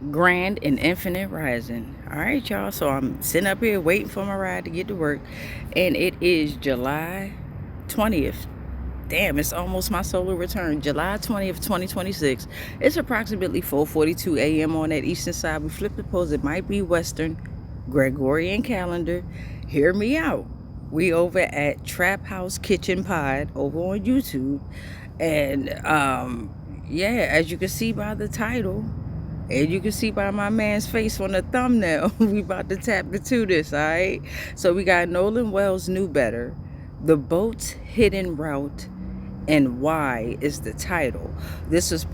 Grand and Infinite Rising. All right, y'all. So I'm sitting up here waiting for my ride to get to work, and it is July 20th. Damn, it's almost my solar return. July 20th, 2026. It's approximately 4:42 a.m. on that eastern side. We flip the poles. It might be Western Gregorian calendar. Hear me out. We over at Trap House Kitchen Pod over on YouTube. And yeah, as you can see by the title, and you can see by my man's face on the thumbnail, we about to tap into this, all right? So we got Nolan Wells Knew Better, The Boat's Hidden Route, and Why is the title. This was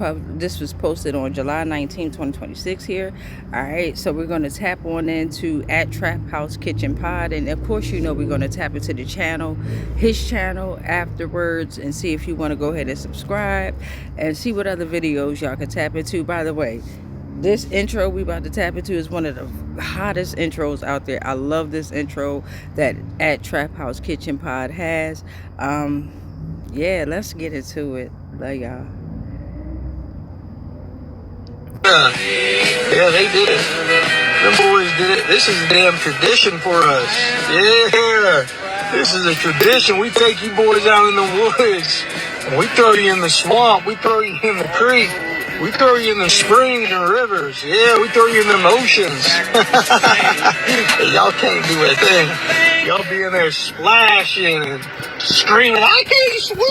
posted on July 19, 2026 here. All right, so we're going to tap on into at Trap House Kitchen Pod, and of course, you know, we're going to tap into the channel, his channel afterwards, and see if you want to go ahead and subscribe and see what other videos y'all can tap into. By the way, this intro we about to tap into is one of the hottest intros out there. I love this intro that at Trap House Kitchen Pod has. Yeah, let's get into it. Love y'all. Yeah, they did it. The boys did it. This is a damn tradition for us. Yeah, this is a tradition. We take you boys out in the woods. And we throw you in the swamp. We throw you in the creek. We throw you in the springs and rivers. Yeah, we throw you in the oceans. Y'all can't do a thing. Y'all be in there splashing and screaming, I can't swim!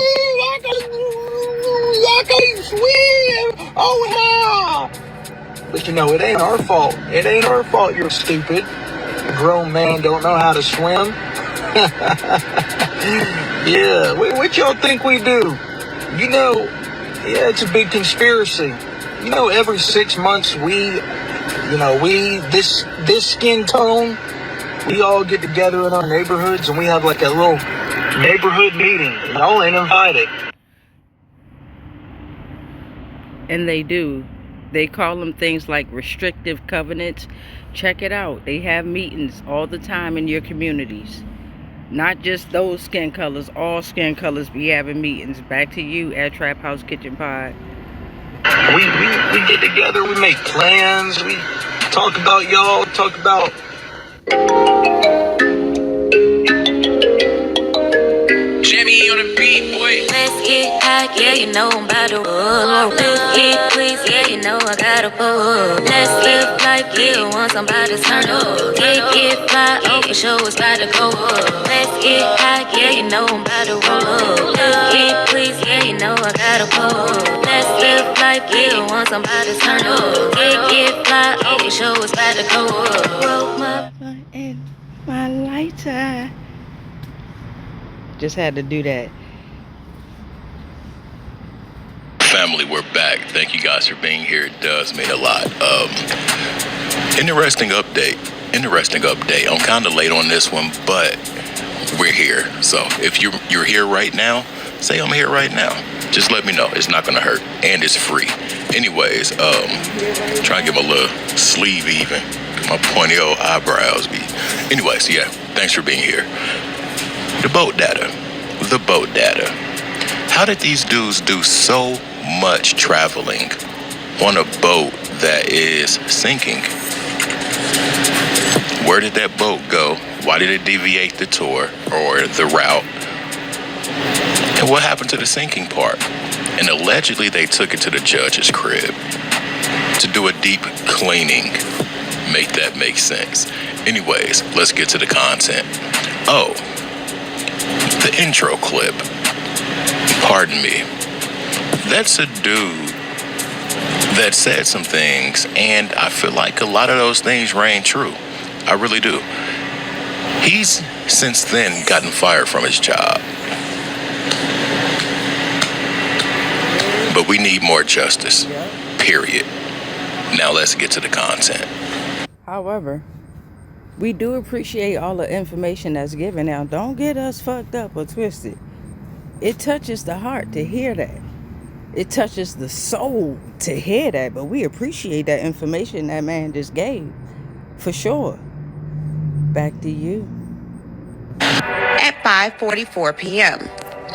I can't swim! Oh, no! But you know, it ain't our fault. It ain't our fault you're stupid. A grown man don't know how to swim. Yeah, what y'all think we do? You know, yeah, it's a big conspiracy. You know, every 6 months this skin tone, we all get together in our neighborhoods and we have like a little neighborhood meeting. Y'all ain't invited. And they do. They call them things like restrictive covenants. Check it out. They have meetings all the time in your communities. Not just those skin colors. All skin colors be having meetings. Back to you at Trap House Kitchen Pod. We get together. We make plans. We talk about y'all. Talk about... Jimmy on the beat, boy. Let's get high, yeah, you know I'm about to roll. Let's get please, yeah, you know I gotta pull. Let's live like yeah, once I'm about to turn up. Get fly, oh for sure it's about to go up. Let's get high, yeah, you know I'm about to roll up. Let's get please, yeah, you know I gotta pull. Let's live like yeah, once I'm about to turn up. Get fly, oh for sure it's about to go up. Roll my blunt and my lighter. Just had to do that. Family, we're back. Thank you guys for being here. It does mean a lot. Interesting update. I'm kind of late on this one, but we're here. So if you're here right now, say I'm here right now. Just let me know. It's not gonna hurt, and it's free. Anyways, try and get my little sleeve even. My pointy old eyebrows be. Anyways, yeah. Thanks for being here. The boat data. How did these dudes do so much traveling on a boat that is sinking? Where did that boat go? Why did it deviate the tour or the route? And what happened to the sinking part? And allegedly they took it to the judge's crib to do a deep cleaning. Make that make sense. Anyways, let's get to the content. Oh, the intro clip. Pardon me. That's a dude that said some things, and I feel like a lot of those things rang true. I really do. He's since then gotten fired from his job. But we need more justice. Period. Now let's get to the content. However, we do appreciate all the information that's given. Now, don't get us fucked up or twisted. It touches the heart to hear that. It touches the soul to hear that. But we appreciate that information that man just gave. For sure. Back to you. At 5:44 p.m.,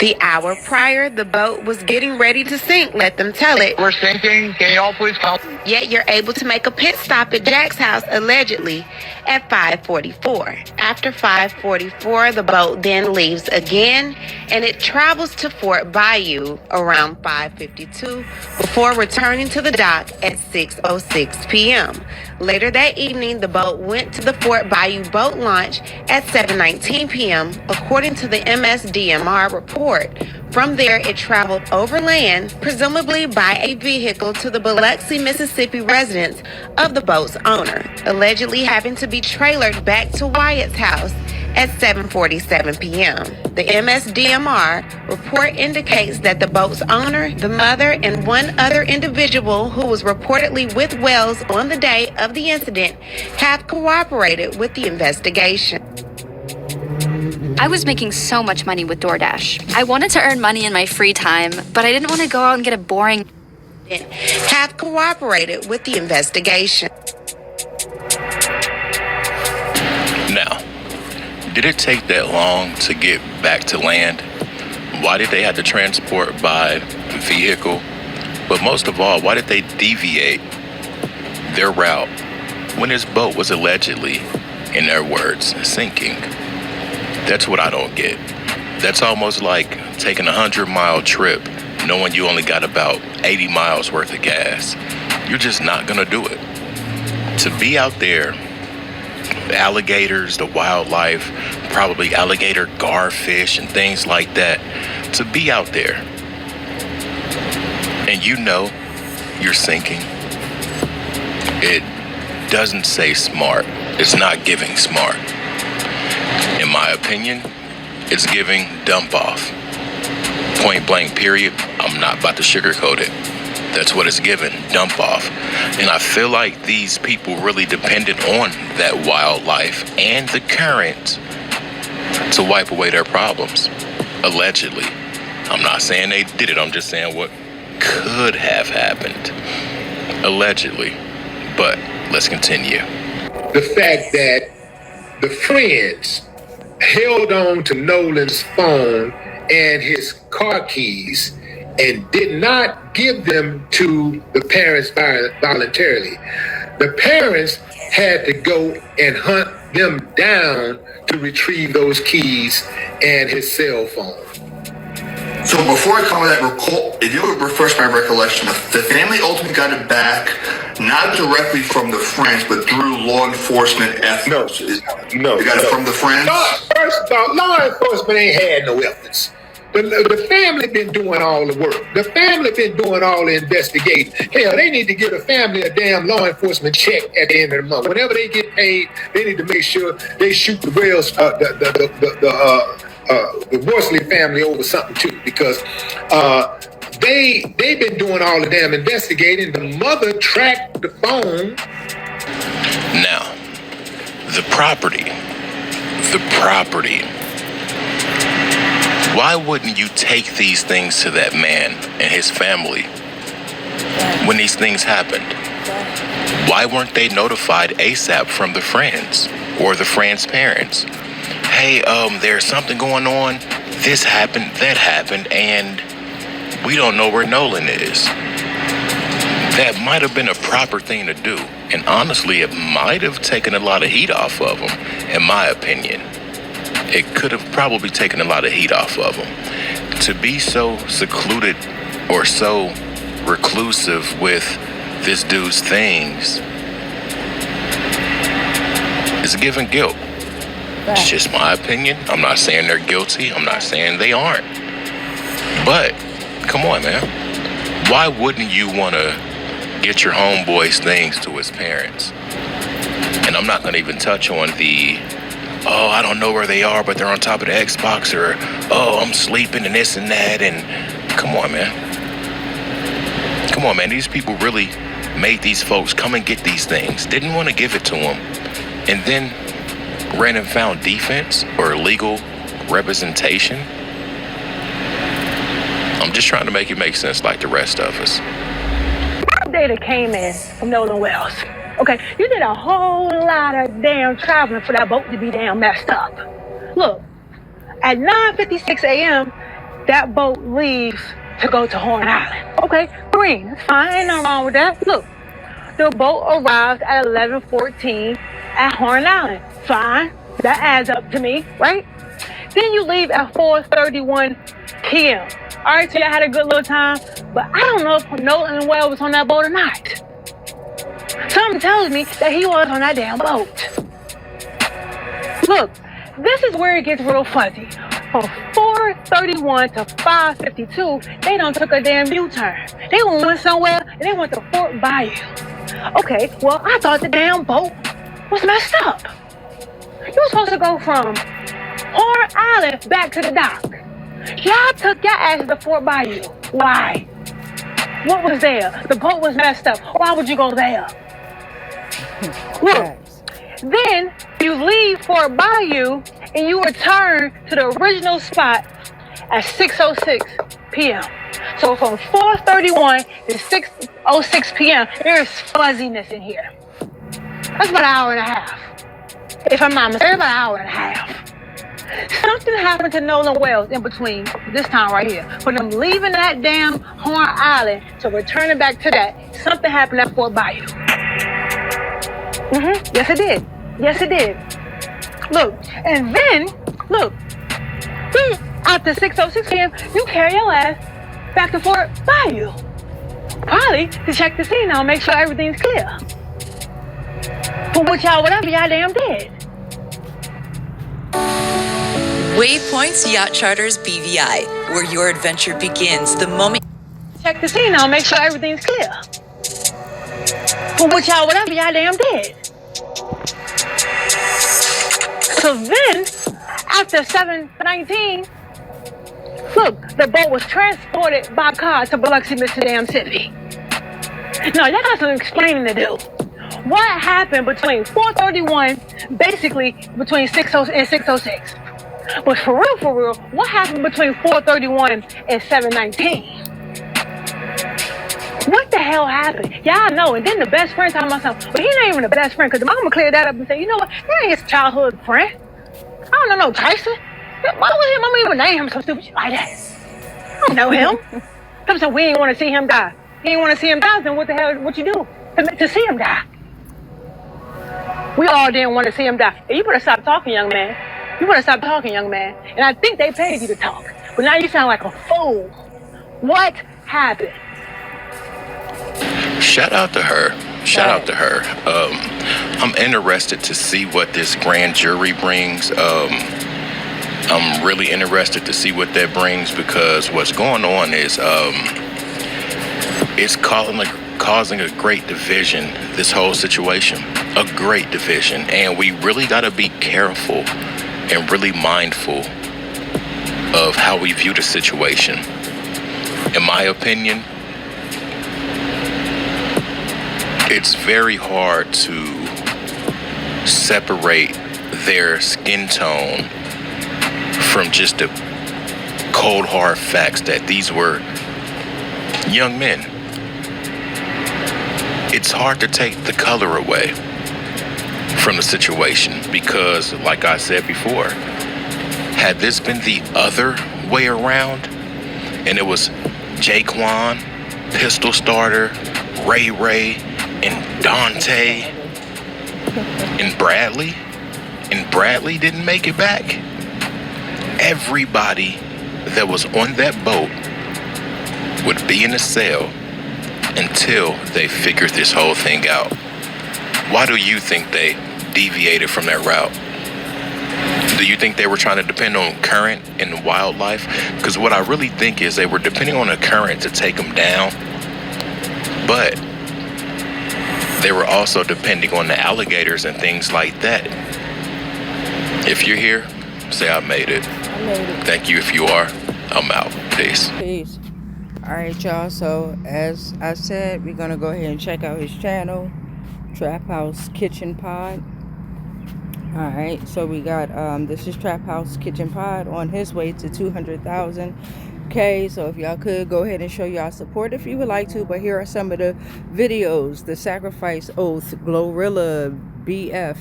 The hour prior, the boat was getting ready to sink, let them tell it. We're sinking. Can y'all please come? Yet you're able to make a pit stop at Jack's house, allegedly, at 5:44. After 5:44, the boat then leaves again, and it travels to Fort Bayou around 5:52 before returning to the dock at 6:06 p.m. Later that evening, the boat went to the Fort Bayou boat launch at 7:19 p.m., according to the MSDMR report. From there, it traveled overland, presumably by a vehicle, to the Biloxi, Mississippi residence of the boat's owner, allegedly having to be trailered back to Wyatt's house at 7:47 p.m. The MSDMR report indicates that the boat's owner, the mother, and one other individual who was reportedly with Wells on the day of the incident have cooperated with the investigation. I was making so much money with DoorDash. I wanted to earn money in my free time, but I didn't want to go out and get a boring... Have cooperated with the investigation. Now, did it take that long to get back to land? Why did they have to transport by vehicle? But most of all, why did they deviate their route when this boat was allegedly, in their words, sinking? That's what I don't get. That's almost like taking a 100-mile trip knowing you only got about 80 miles worth of gas. You're just not gonna do it. To be out there, the alligators, the wildlife, probably alligator garfish and things like that, to be out there and you know you're sinking, it doesn't say smart. It's not giving smart. In my opinion, it's giving dump off. Point blank period. I'm not about to sugarcoat it. That's what it's given, dump off. And I feel like these people really depended on that wildlife and the current to wipe away their problems. Allegedly. I'm not saying they did it, I'm just saying what could have happened. Allegedly. But let's continue. The fact that the friends held on to Nolan's phone and his car keys and did not give them to the parents voluntarily. The parents had to go and hunt them down to retrieve those keys and his cell phone. So before I come to that, if you would refresh my recollection, the family ultimately got it back, not directly from the friends, but through law enforcement efforts. No. They got it from the friends? First of all, law enforcement ain't had no evidence. The family been doing all the work. The family been doing all the investigating. Hell, they need to give the family a damn law enforcement check at the end of the month. Whenever they get paid, they need to make sure they shoot the Wells, the Worsley family over something too, because they've been doing all the damn investigating. The mother tracked the phone. Now, the property. Why wouldn't you take these things to that man and his family when these things happened? Why weren't they notified ASAP from the friends or the friends' parents? Hey, there's something going on. This happened, that happened, and we don't know where Nolan is. That might have been a proper thing to do. And honestly, it might have taken a lot of heat off of him, in my opinion. It could have probably taken a lot of heat off of him. To be so secluded or so reclusive with this dude's things is giving guilt. It's just my opinion. I'm not saying they're guilty. I'm not saying they aren't. But, come on, man. Why wouldn't you want to get your homeboy's things to his parents? And I'm not going to even touch on the, oh, I don't know where they are, but they're on top of the Xbox, or, oh, I'm sleeping and this and that. And come on, man. Come on, man. These people really made these folks come and get these things. Didn't want to give it to them. And then ran and found defense or legal representation. I'm just trying to make it make sense like the rest of us. Data came in from Nolan Wells. Okay, you did a whole lot of damn traveling for that boat to be damn messed up. Look, at 9:56 a.m., that boat leaves to go to Horn Island. Okay, green, that's fine, ain't nothing wrong with that. Look, the boat arrives at 11:14 at Horn Island. Fine, that adds up to me, right? Then you leave at 4:31 p.m. All right, so y'all had a good little time, but I don't know if Nolan and Well was on that boat or not. Something tells me that he was on that damn boat. Look, this is where it gets real fuzzy. From 4:31 to 5:52, they done took a damn U-turn. They went somewhere and they went to Fort Bayou. Okay, well, I thought the damn boat was messed up. You were supposed to go from Horn Island back to the dock. Y'all took your asses to Fort Bayou. Why? What was there? The boat was messed up. Why would you go there? Look, then you leave Fort Bayou and you return to the original spot at 6:06 p.m. So from 4:31 to 6:06 p.m., there is fuzziness in here. That's about an hour and a half. If I'm not mistaken, about an hour and a half. Something happened to Nolan Wells in between this time right here. From them leaving that damn Horn Island to returning back to that, something happened at Fort Bayou. Yes, it did. Yes, it did. Look, and then, look, then after 6:06 p.m., you carry your ass back to Fort Bayou. Probably to check the scene out, make sure everything's clear. For which y'all, whatever y'all damn did. Waypoints Yacht Charters BVI, where your adventure begins the moment. Check the scene out, make sure everything's clear. For which y'all, whatever y'all damn did. So then, after 7:19, look, the boat was transported by car to Biloxi, Mississippi. Now, y'all got some explaining to do. What happened between 4:31, basically between 6:00 and 6:06? But for real, what happened between 4:31 and 7:19? What the hell happened? Y'all know. And then the best friend talking about something. But he ain't even the best friend, because I'm going to clear that up and say, you know what? That ain't his childhood friend. I don't know no Tyson. Why would him? I'm even name him some stupid shit like that. I don't know him. Come say we ain't want to see him die. He ain't want to see him die, then what the hell, what you do to see him die? We all didn't want to see him die. Hey, you better stop talking, young man. You better stop talking, young man. And I think they paid you to talk. But now you sound like a fool. What happened? Shout out to her. Shout out to her. I'm interested to see what this grand jury brings. I'm really interested to see what that brings, because what's going on is it's causing a great division, this whole situation. A great division. And we really got to be careful and really mindful of how we view the situation. In my opinion, it's very hard to separate their skin tone from just the cold hard facts that these were young men. It's hard to take the color away from the situation, because like I said before, had this been the other way around and it was Jaquan, Pistol Starter, Ray, and Dante, and Bradley didn't make it back, everybody that was on that boat would be in a cell until they figured this whole thing out. Why do you think they deviated from that route? Do you think they were trying to depend on current and wildlife? Because what I really think is they were depending on a current to take them down, but they were also depending on the alligators and things like that. If you're here, say I made it. Thank you. If you are, I'm out. Peace. Peace. All right, y'all. So as I said, we're gonna go ahead and check out his channel, Trap House Kitchen Pod. All right, so we got this is Trap House Kitchen Pod on his way to 200,000K. So if y'all could go ahead and show y'all support if you would like to. But here are some of the videos: the Sacrifice Oath, Glorilla BF,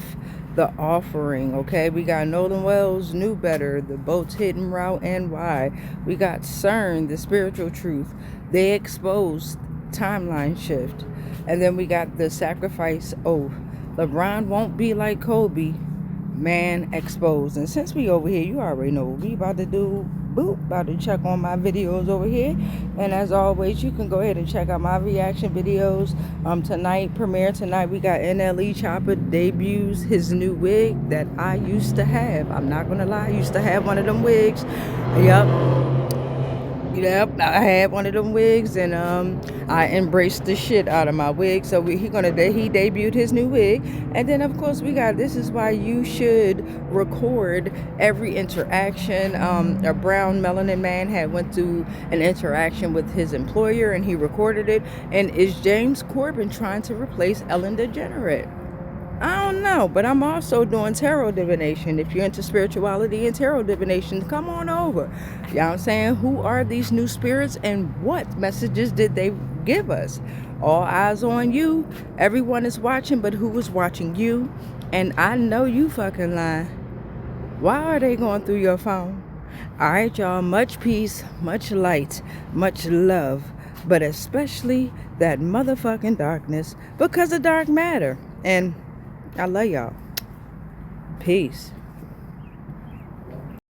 the offering. Okay, we got Nolan Wells knew better, the boat's hidden route and why. We got CERN, the spiritual truth. They exposed timeline shift. And then we got the sacrifice oath. LeBron won't be like Kobe. Man exposed. And since we over here, you already know what we about to do. Boop, about to check on my videos over here. And as always, you can go ahead and check out my reaction videos. Tonight, premiere tonight, we got NLE Chopper debuts his new wig that I used to have. I'm not gonna lie, I used to have one of them wigs. Yep, I had one of them wigs, and I embraced the shit out of my wig. So he debuted his new wig, and then of course we got, this is why you should record every interaction. A brown melanin man had went through an interaction with his employer, and he recorded it. And is James Corbin trying to replace Ellen DeGeneres? I don't know, but I'm also doing tarot divination. If you're into spirituality and tarot divination, come on over. You know what I'm saying? Who are these new spirits, and what messages did they give us? All eyes on you. Everyone is watching, but who is watching you? And I know you fucking lying. Why are they going through your phone? All right, y'all. Much peace, much light, much love, but especially that motherfucking darkness, because of dark matter. And I love y'all. Peace.